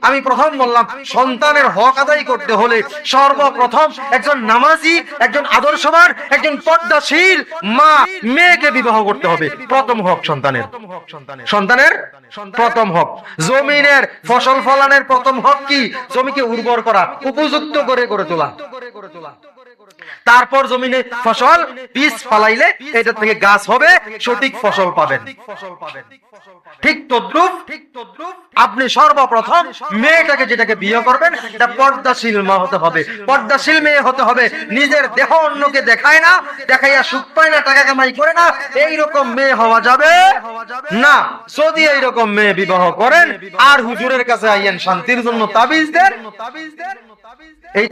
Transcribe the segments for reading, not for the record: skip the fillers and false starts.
আমি প্রথম বললাম, সন্তানের হক আদায় করতে হলে সর্বপ্রথম একজন নামাজি, একজন আদর্শবান, একজন পর্দাশীল মা মেয়েকে বিবাহ করতে হবে। প্রথম হক সন্তানের প্রথম হক। জমিনের ফসল ফলানোর প্রথম হক কি? জমিকে উর্বর করা, উপযুক্ত করে গড়ে তোলা। তারপর জমিনে ফসল বীজ ফলাইলে এটা থেকে গাছ হবে, সঠিক ফসল পাবেন। ঠিক তদ্রুপ আপনি সর্বপ্রথম মেয়েটাকে যেটাকে বিয়ে করবেন, এটা পর্দাশীল মা হতে হবে, পর্দাশীল মেয়ে হতে হবে। নিজের দেহ অন্যকে দেখায় না, দেখাইয়া সুখ পায় না, টাকা কামাই করে না, এইরকম মেয়ে হওয়া যাবে না। যদি এইরকম মেয়ে বিবাহ করেন আর হুজুরের কাছে আইয়েন শান্তির জন্য তাবিজ দেন, এই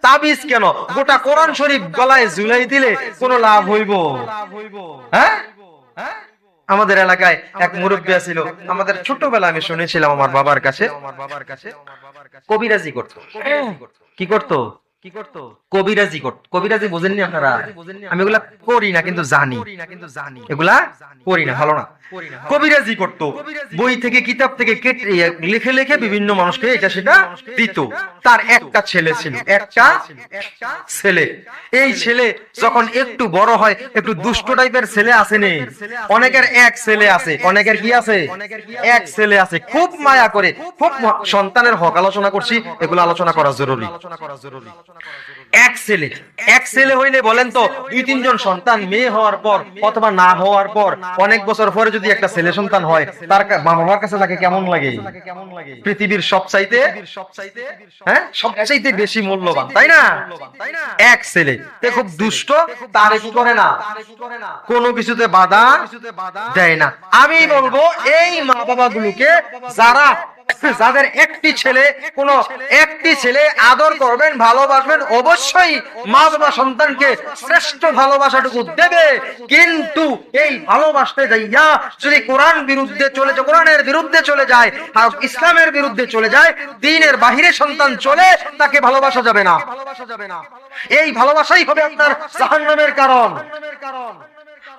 তাবিজ কেন? গোটা কোরআন শরীফ গলায় ঝুলাই দিলে কোনো লাভ হইব? হ্যাঁ, আমাদের এলাকায় এক মুরব্বী ছিল, আমাদের ছোটবেলা আমি শুনেছিলাম আমার বাবার কাছে কবিরাজি করতো। কি করতো? কবিরাজি করতো। কবিরাজি বুঝেননি আপনারা? আমি এগুলা করি না কিন্তু জানি, এগুলা করি না, ভালো না। কবিরাজি করতো, বই থেকে কিতাব থেকে লিখে লিখে বিভিন্ন মানুষকে এটা সেটা দিত। তার একটা ছেলে ছিল, একটা ছেলে। এই ছেলে যখন একটু বড় হয়, একটু দুষ্ট টাইপের ছেলে আছে নেই, অনেকের এক ছেলে আছে, অনেকের কি আছে? এক ছেলে আছে, খুব মায়া করে, খুব সন্তানের হক আলোচনা করছি, এগুলো আলোচনা করা জরুরি। এক ছেলে হইলে বলেন তো 2-3 জন সন্তান মেয়ে হওয়ার পর অথবা না হওয়ার পর অনেক বছর পরে যদি একটা ছেলে সন্তান হয়, তার মা বাবার কাছে তাকে কেমন লাগে? পৃথিবীর সবচাইতে সবচাইতে বেশি মূল্যবান, তাই না? এক ছেলে খুব দুষ্ট, তারে কি করে না, কোনো কিছুতে বাধা দেয় না। আমি বলবো এই মা বাবা গুলোকে যাদের একটি ছেলে আদর করবেন, ভালোবাসবেন, অবশ্যই মা বাবা সন্তানকে শ্রেষ্ঠ ভালোবাসাটুকু দেবে। কিন্তু এই ভালোবাসতে যাইয়া যদি কোরআনের বিরুদ্ধে চলে যায়, আর ইসলামের বিরুদ্ধে চলে যায়, দ্বীনের বাহিরে সন্তান চলে, তাকে ভালোবাসা যাবে না। এই ভালোবাসাই হবে আপনার জাহান্নামের কারণ।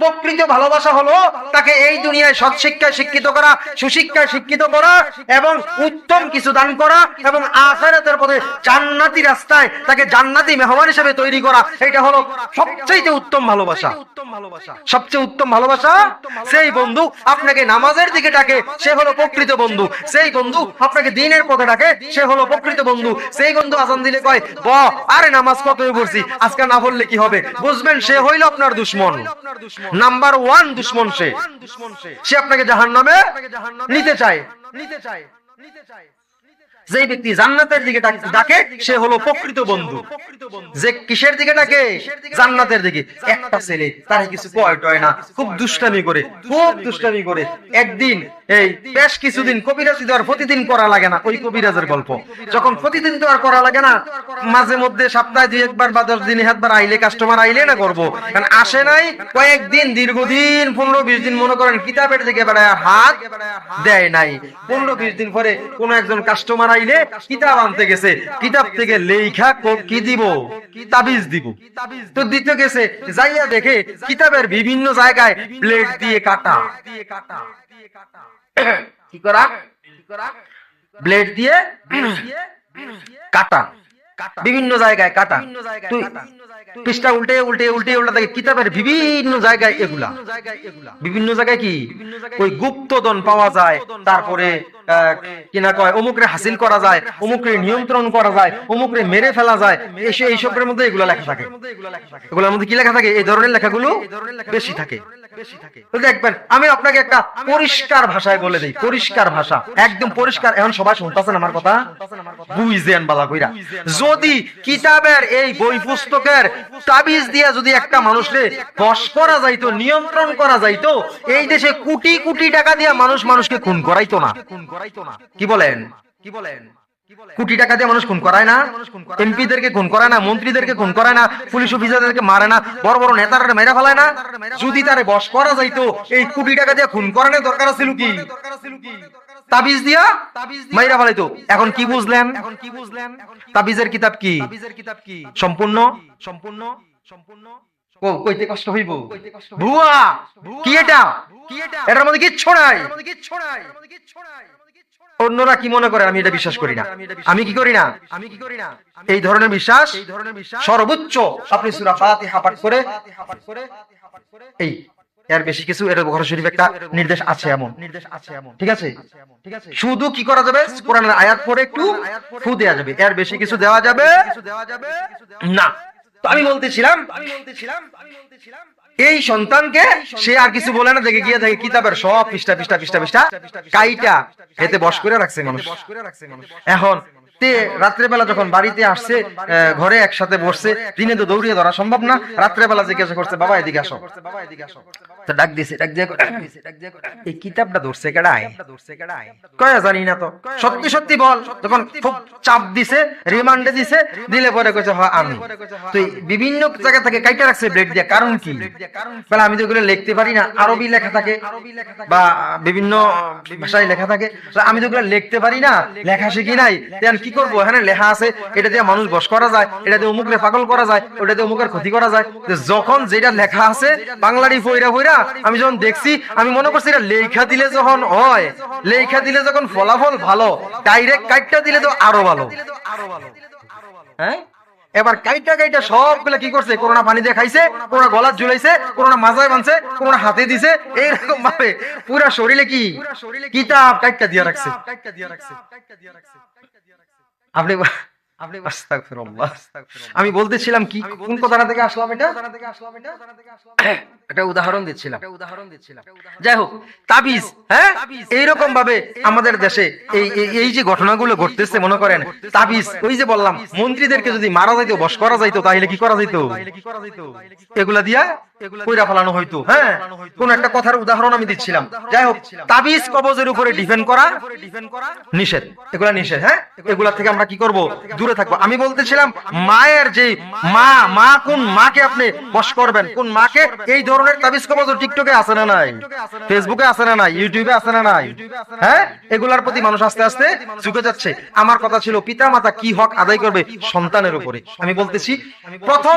প্রকৃত ভালোবাসা হলো তাকে এই দুনিয়ায় সৎ শিক্ষায় শিক্ষিত করা, সুশিক্ষায় শিক্ষিত করা এবং উত্তম কিছু দান করা, এবং আখিরাতের পথে জান্নাতি রাস্তায় তাকে জান্নাতি মেহমান হিসেবে তৈরি করা। এটা হলো সবচেয়ে উত্তম ভালোবাসা। সবচেয়ে উত্তম ভালোবাসা। সেই বন্ধু আপনাকে নামাজের দিকে ডাকে, সে হলো প্রকৃত বন্ধু। সেই বন্ধু আপনাকে দ্বীনের পথে ডাকে, সে হলো প্রকৃত বন্ধু। সেই বন্ধু আজান দিলে কয়, আরে নামাজ কত পড়ছি, আজকে না পড়লে কি হবে, বুঝবেন সে হইল আপনার দুশমন। নাম্বার 1 দুশমন সে আপনাকে জাহান্নামে নিতে চায়। যে ব্যক্তি জান্নাতের দিকে ডাকে, সে হলো প্রকৃত বন্ধু। যে কিসের দিকে ডাকে? জান্নাতের দিকে। একটা ছেলে তার কিছু কয় না, খুব দুষ্টামি করে। একদিন এই বেশ কিছুদিন কবিরাজি দেওয়ার প্রতিদিন করা লাগে না, ওই কবিরাজের গল্প। যখন প্রতিদিন তো আর করা লাগে না, মাঝে মধ্যে সপ্তাহে 2-1 বা 10 দিনে একবার আইলে, কাস্টমার আইলে না করবো, কারণ আসে নাই কয়েকদিন, দীর্ঘদিন 15-20 দিন মনে করেন কিতাবের দিকে বেড়ায় হাত দেয় নাই। 15-20 দিন পরে কোন একজন কাস্টমার আইলে কিতাব আনতে গেছে, কিতাব থেকে লেখা কি দিব? তাবিজ দিব। তো দিতে গেছে, যাইয়া দেখে কিতাবের বিভিন্ন জায়গায় ব্লেড দিয়ে কাটা। কি করা? ব্লেড দিয়ে কাটা, বিভিন্ন জায়গায় কাটা। তুই পৃষ্ঠা উল্টে দেখে কিতাবের বিভিন্ন জায়গায় এগুলা, বিভিন্ন জায়গায় কি ওই গুপ্তধন পাওয়া যায়, তারপরে কিনা কয় অমুকরে হাসিল করা যায়, অমুকরে নিয়ন্ত্রণ করা যায়, অমুকরে মেরে ফেলা যায়, এইসবের মধ্যে এগুলা লেখা থাকে। এগুলোর মধ্যে কি লেখা থাকে? এই ধরনের লেখাগুলো বেশি থাকে। দেখবেন, আমি আপনাকে একটা পরিষ্কার ভাষায় বলে দিই, পরিষ্কার ভাষা, একদম পরিষ্কার। এখন সবাই শুনতেছেন আমার কথা, বুঝেন বালা কইরা। যদি কিতাবের এই বই পুস্তকের তাবিজ দিয়া যদি একটা মানুষকে বশ করা যাইতো, নিয়ন্ত্রণ করা যাইতো, এই দেশে কোটি কোটি টাকা দিয়া মানুষকে খুন করাইতো না। কি বলেন? কোটি টাকা দিয়ে মানুষ খুন করায় না, এমপিদেরকে খুন করায় না, মন্ত্রীদেরকে খুন করায় না, পুলিশ অফিসারদেরকে মারে না, বড় বড় নেতারা মেরে ফেলায় না। যদি তারে বশ করা যাইতো, এই কোটি টাকা দিয়ে খুন করানোর দরকার ছিল কি? তাবিজ দিয়া মাইরা ফেলাইতো। এখন কি বুঝলেন? তাবিজের কিতাব কি সম্পূর্ণ কইতে কষ্ট হইব? ভুয়া। কি এটা? এটার মধ্যে কিচ্ছু নাই। অন্যরা কি মনে করে আমি এটা বিশ্বাস করি না। আমি কি করি না, এই ধরনের বিশ্বাস সর্বোচ্চ আপনি সূরা ফাতিহা পাঠ করে এই এর বেশি কিছু, এর বুখারী শরীফ একটা নির্দেশ আছে এমন, ঠিক আছে। শুধু কি করা যাবে, কোরআনের আয়াত পড়ে একটু ফু দেয়া যাবে, এর বেশি কিছু দেওয়া যাবে না। তো আমি বলতেছিলাম এই সন্তানকে সে আর কিছু বলে না, দেখে গিয়ে দেখে কিতাবের সব পৃষ্ঠা পৃষ্ঠা পৃষ্ঠা পৃষ্ঠা কাইটা এতে বশ করে রাখছে মানুষ। এখন তে রাত্রেবেলা যখন বাড়িতে আসছে, ঘরে একসাথে বসছে, দিনে তো দৌড়িয়ে ধরা সম্ভব না, রাত্রেবেলা জিজ্ঞাসা করছে বাবা এদিকে আসো, তো ডাক দিয়েছে, ডাক দিয়ে এই কিতাবটা ধরছে কেডায়, কয়া জানি না তো, সত্যি সত্যি বল। যখন খুব চাপ দিছে, রিমান্ডে দিছে, দিলে পরে কইছে হ্যাঁ আমি। তো বিভিন্ন জায়গা থেকে কাইটা রাখছে ব্লেড দিয়ে, কারণ কি, বলে আমি তো এগুলো লিখতে পারি না, আরবি লেখা থাকে বা বিভিন্ন ভাষায় লেখা থাকে, আমি তো এগুলো লিখতে পারি না, লেখা শিখি নাই, কি করবো, এখানে লেখা আছে, এটা দিয়ে মানুষ বশ করা যায়, এটা দিয়ে অমুকরে পাগল করা যায়, ওটা দিয়ে অমুকের ক্ষতি করা যায়। যখন যেটা লেখা আছে বাংলারই ফইরা ফইরা আমি যখন দেখছি, আমি মনে করছি এটা লেখা দিলে যখন হয়, লেখা দিলে যখন ফলাফল ভালো, ডাইরেক্ট কাইটটা দিলে তো আরো ভালো। হ্যাঁ, এবার কাইটা কাইটা সবগুলা কি করছে, করোনা পানি দিয়ে খাইছে, করোনা গলার ঝুলাইছে, করোনা মাজায় বানছে, করোনা হাতে দিছে, এইরকম ভাবে পুরা শরীরে কি কিতাব কাইটা দিয়ে রাখছে। আপনি আস্তাগফিরুল্লাহ, আমি বলতেছিলাম কি, কোন কথাটা থেকে আসলাম, এটা একটা উদাহরণ দিচ্ছিলাম। যাই হোক, তাবিজ, হ্যাঁ, এইরকম ভাবে আমাদের দেশে এই যে ঘটনাগুলো ঘটতেছে, মনে করেন তাবিজ, ওই যে বললাম মন্ত্রীদেরকে যদি মারা যাইতো, বশ করা যাইতো, তাহলে কি করা যাইতো, এগুলা দিয়া কইরা ফেলানো হইতো। হ্যাঁ, কোন একটা কথার উদাহরণ আমি দিচ্ছিলাম। যাই হোক, তাবিজ কবজের উপরে ডিপেন্ড করা নিষেধ, এগুলা নিষেধ। হ্যাঁ, এগুলা থেকে আমরা কি করব, দূরে থাকবো। আমি বলতেছিলাম মায়ের যে মা কোন মাকে আপনি বশ করবেন, কোন মাকে, এই ধরনের তাবিজ কবজ টিকটকে আছে না নাই, ফেসবুকে আছে না নাই, ইউটিউবে আছে না নাই। হ্যাঁ, এগুলার প্রতি মানুষ আস্তে আস্তে ঝুঁকে যাচ্ছে। আমার কথা ছিল পিতা মাতা কি হক আদায় করবে সন্তানের উপরে। আমি বলতেছি প্রথম